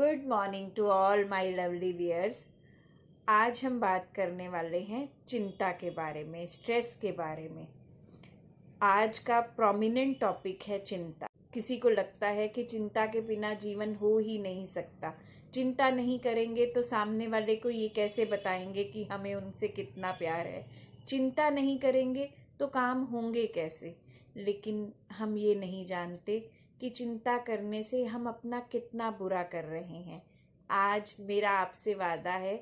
Good morning to all my lovely viewers. आज हम बात करने वाले हैं चिंता के बारे में, स्ट्रेस के बारे में। आज का प्रोमिनेंट टॉपिक है चिंता। किसी को लगता है कि चिंता के बिना जीवन हो ही नहीं सकता। चिंता नहीं करेंगे तो सामने वाले को ये कैसे बताएंगे कि हमें उनसे कितना प्यार है। चिंता नहीं करेंगे तो काम होंगे कैसे। लेकिन हम ये नहीं जानते कि चिंता करने से हम अपना कितना बुरा कर रहे हैं। आज मेरा आपसे वादा है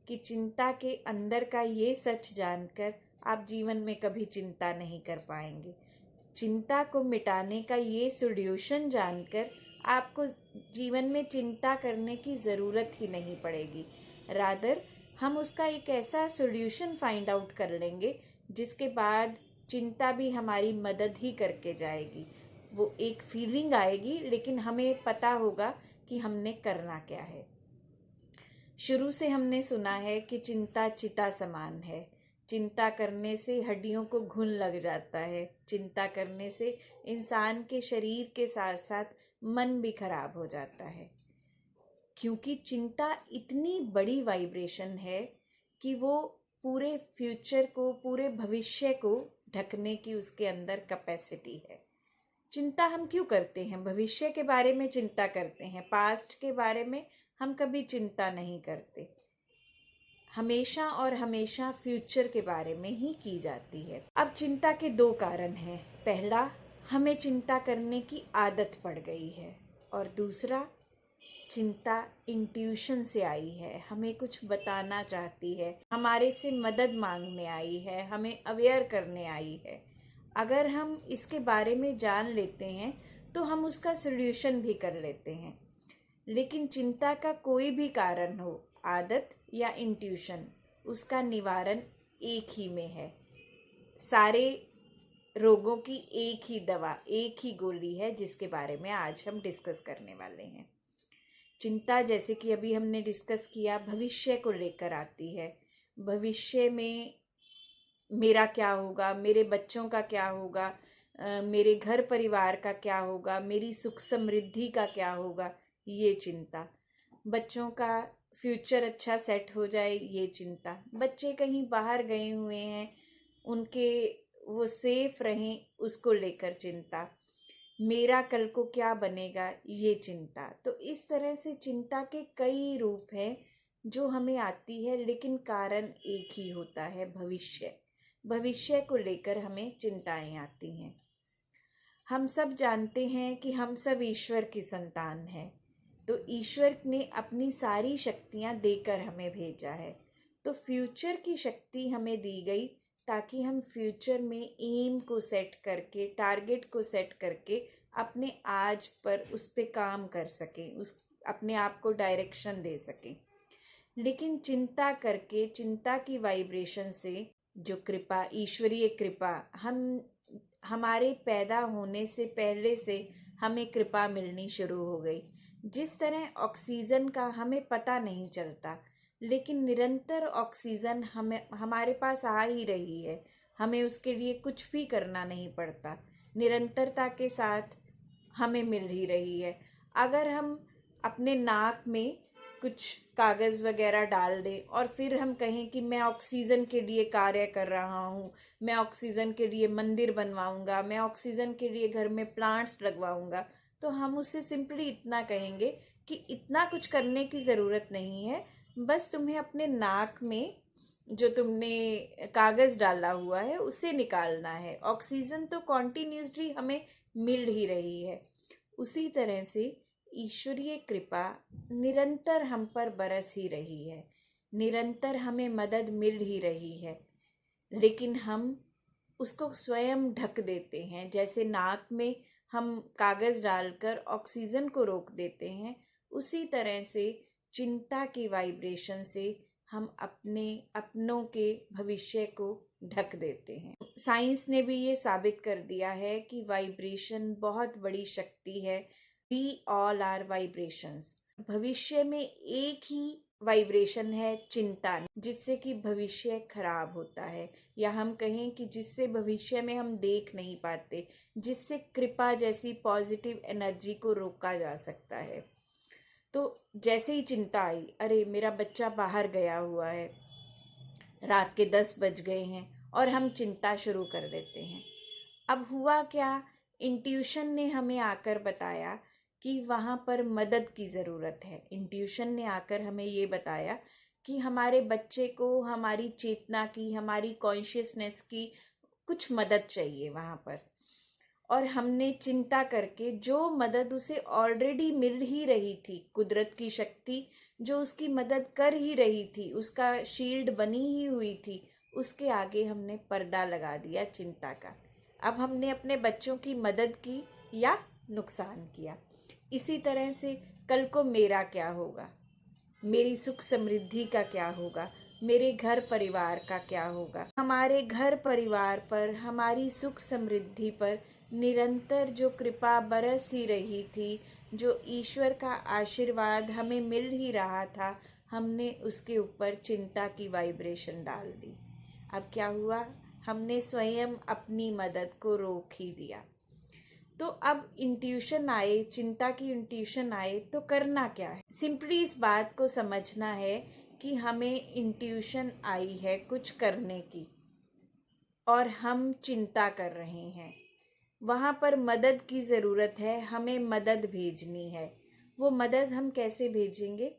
कि चिंता के अंदर का ये सच जानकर आप जीवन में कभी चिंता नहीं कर पाएंगे। चिंता को मिटाने का ये सॉल्यूशन जानकर आपको जीवन में चिंता करने की ज़रूरत ही नहीं पड़ेगी। रादर हम उसका एक ऐसा सॉल्यूशन फाइंड आउट कर लेंगे जिसके बाद चिंता भी हमारी मदद ही करके जाएगी। वो एक फीलिंग आएगी, लेकिन हमें पता होगा कि हमने करना क्या है। शुरू से हमने सुना है कि चिंता चिता समान है। चिंता करने से हड्डियों को घुन लग जाता है। चिंता करने से इंसान के शरीर के साथ साथ मन भी खराब हो जाता है, क्योंकि चिंता इतनी बड़ी वाइब्रेशन है कि वो पूरे फ्यूचर को, पूरे भविष्य को ढकने की उसके अंदर कैपेसिटी है। चिंता हम क्यों करते हैं? भविष्य के बारे में चिंता करते हैं, पास्ट के बारे में हम कभी चिंता नहीं करते। हमेशा और हमेशा फ्यूचर के बारे में ही की जाती है। अब चिंता के दो कारण हैं। पहला, हमें चिंता करने की आदत पड़ गई है, और दूसरा, चिंता इंट्यूशन से आई है, हमें कुछ बताना चाहती है, हमारे से मदद मांगने आई है, हमें अवेयर करने आई है। अगर हम इसके बारे में जान लेते हैं तो हम उसका सॉल्यूशन भी कर लेते हैं। लेकिन चिंता का कोई भी कारण हो, आदत या इंट्यूशन, उसका निवारण एक ही में है। सारे रोगों की एक ही दवा, एक ही गोली है, जिसके बारे में आज हम डिस्कस करने वाले हैं। चिंता, जैसे कि अभी हमने डिस्कस किया, भविष्य को लेकर आती है। भविष्य में मेरा क्या होगा, मेरे बच्चों का क्या होगा, मेरे घर परिवार का क्या होगा, मेरी सुख समृद्धि का क्या होगा, ये चिंता। बच्चों का फ्यूचर अच्छा सेट हो जाए, ये चिंता। बच्चे कहीं बाहर गए हुए हैं, उनके वो सेफ रहें, उसको लेकर चिंता। मेरा कल को क्या बनेगा, ये चिंता। तो इस तरह से चिंता के कई रूप हैं जो हमें आती है, लेकिन कारण एक ही होता है, भविष्य। भविष्य को लेकर हमें चिंताएं आती हैं। हम सब जानते हैं कि हम सब ईश्वर की संतान हैं, तो ईश्वर ने अपनी सारी शक्तियां देकर हमें भेजा है। तो फ्यूचर की शक्ति हमें दी गई ताकि हम फ्यूचर में एम को सेट करके, टारगेट को सेट करके अपने आज पर उस पे काम कर सकें, उस अपने आप को डायरेक्शन दे सकें। लेकिन चिंता करके, चिंता की वाइब्रेशन से, जो कृपा, ईश्वरीय कृपा, हमारे पैदा होने से पहले से हमें कृपा मिलनी शुरू हो गई। जिस तरह ऑक्सीजन का हमें पता नहीं चलता, लेकिन निरंतर ऑक्सीजन हमारे पास आ ही रही है। हमें उसके लिए कुछ भी करना नहीं पड़ता, निरंतरता के साथ हमें मिल ही रही है। अगर हम अपने नाक में कुछ कागज़ वगैरह डाल दें और फिर हम कहें कि मैं ऑक्सीजन के लिए कार्य कर रहा हूँ, मैं ऑक्सीजन के लिए मंदिर बनवाऊँगा, मैं ऑक्सीजन के लिए घर में प्लांट्स लगवाऊँगा, तो हम उससे सिंपली इतना कहेंगे कि इतना कुछ करने की ज़रूरत नहीं है, बस तुम्हें अपने नाक में जो तुमने कागज़ डाला हुआ है उसे निकालना है। ऑक्सीजन तो कॉन्टीन्यूसली हमें मिल ही रही है। उसी तरह से ईश्वरीय कृपा निरंतर हम पर बरस ही रही है, निरंतर हमें मदद मिल ही रही है, लेकिन हम उसको स्वयं ढक देते हैं। जैसे नाक में हम कागज़ डालकर ऑक्सीजन को रोक देते हैं, उसी तरह से चिंता की वाइब्रेशन से हम अपनों के भविष्य को ढक देते हैं। साइंस ने भी ये साबित कर दिया है कि वाइब्रेशन बहुत बड़ी शक्ति है। We all are vibrations। भविष्य में एक ही वाइब्रेशन है, चिंता, जिससे कि भविष्य खराब होता है, या हम कहें कि जिससे भविष्य में हम देख नहीं पाते, जिससे कृपा जैसी पॉजिटिव एनर्जी को रोका जा सकता है। तो जैसे ही चिंता आई, अरे मेरा बच्चा बाहर गया हुआ है, रात के 10 बज गए हैं, और हम चिंता शुरू कर देते हैं। अब हुआ क्या, इंट्यूशन ने हमें आकर बताया कि वहाँ पर मदद की ज़रूरत है। इंट्यूशन ने आकर हमें ये बताया कि हमारे बच्चे को हमारी चेतना की, हमारी कॉन्शियसनेस की कुछ मदद चाहिए वहाँ पर। और हमने चिंता करके जो मदद उसे ऑलरेडी मिल ही रही थी, कुदरत की शक्ति जो उसकी मदद कर ही रही थी, उसका शील्ड बनी ही हुई थी, उसके आगे हमने पर्दा लगा दिया चिंता का। अब हमने अपने बच्चों की मदद की या नुकसान किया। इसी तरह से कल को मेरा क्या होगा, मेरी सुख समृद्धि का क्या होगा, मेरे घर परिवार का क्या होगा। हमारे घर परिवार पर, हमारी सुख समृद्धि पर निरंतर जो कृपा बरस ही रही थी, जो ईश्वर का आशीर्वाद हमें मिल ही रहा था, हमने उसके ऊपर चिंता की वाइब्रेशन डाल दी। अब क्या हुआ, हमने स्वयं अपनी मदद को रोक ही दिया। तो अब इंट्यूशन आए, चिंता की इंट्यूशन आए तो करना क्या है। सिंपली इस बात को समझना है कि हमें इंट्यूशन आई है कुछ करने की और हम चिंता कर रहे हैं, वहाँ पर मदद की ज़रूरत है, हमें मदद भेजनी है। वो मदद हम कैसे भेजेंगे?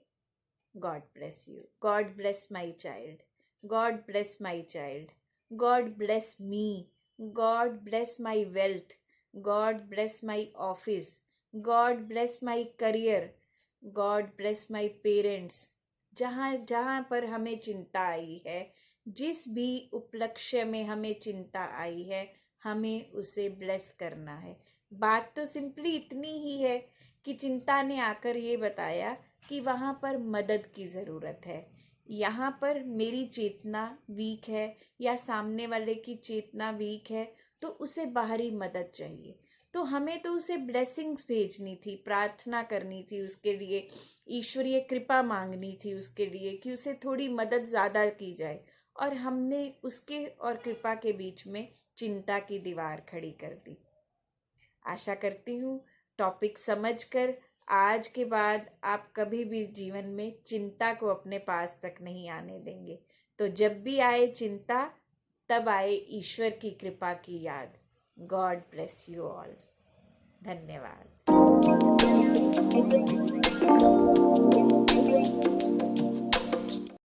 God bless you, God bless my child, God bless my child, God bless me, God bless my wealth, God bless my office, God bless my career, God bless my parents. जहाँ जहाँ पर हमें चिंता आई है, जिस भी उपलक्ष्य में हमें चिंता आई है, हमें उसे ब्लेस करना है। बात तो सिंपली इतनी ही है कि चिंता ने आकर ये बताया कि वहाँ पर मदद की ज़रूरत है, यहाँ पर मेरी चेतना वीक है या सामने वाले की चेतना वीक है, तो उसे बाहरी मदद चाहिए। तो हमें तो उसे ब्लेसिंग्स भेजनी थी, प्रार्थना करनी थी उसके लिए, ईश्वरीय कृपा मांगनी थी उसके लिए कि उसे थोड़ी मदद ज़्यादा की जाए, और हमने उसके और कृपा के बीच में चिंता की दीवार खड़ी कर दी। आशा करती हूँ टॉपिक समझकर आज के बाद आप कभी भी जीवन में चिंता को अपने पास तक नहीं आने देंगे। तो जब भी आए चिंता, तब आए ईश्वर की कृपा की याद। God bless you all. धन्यवाद।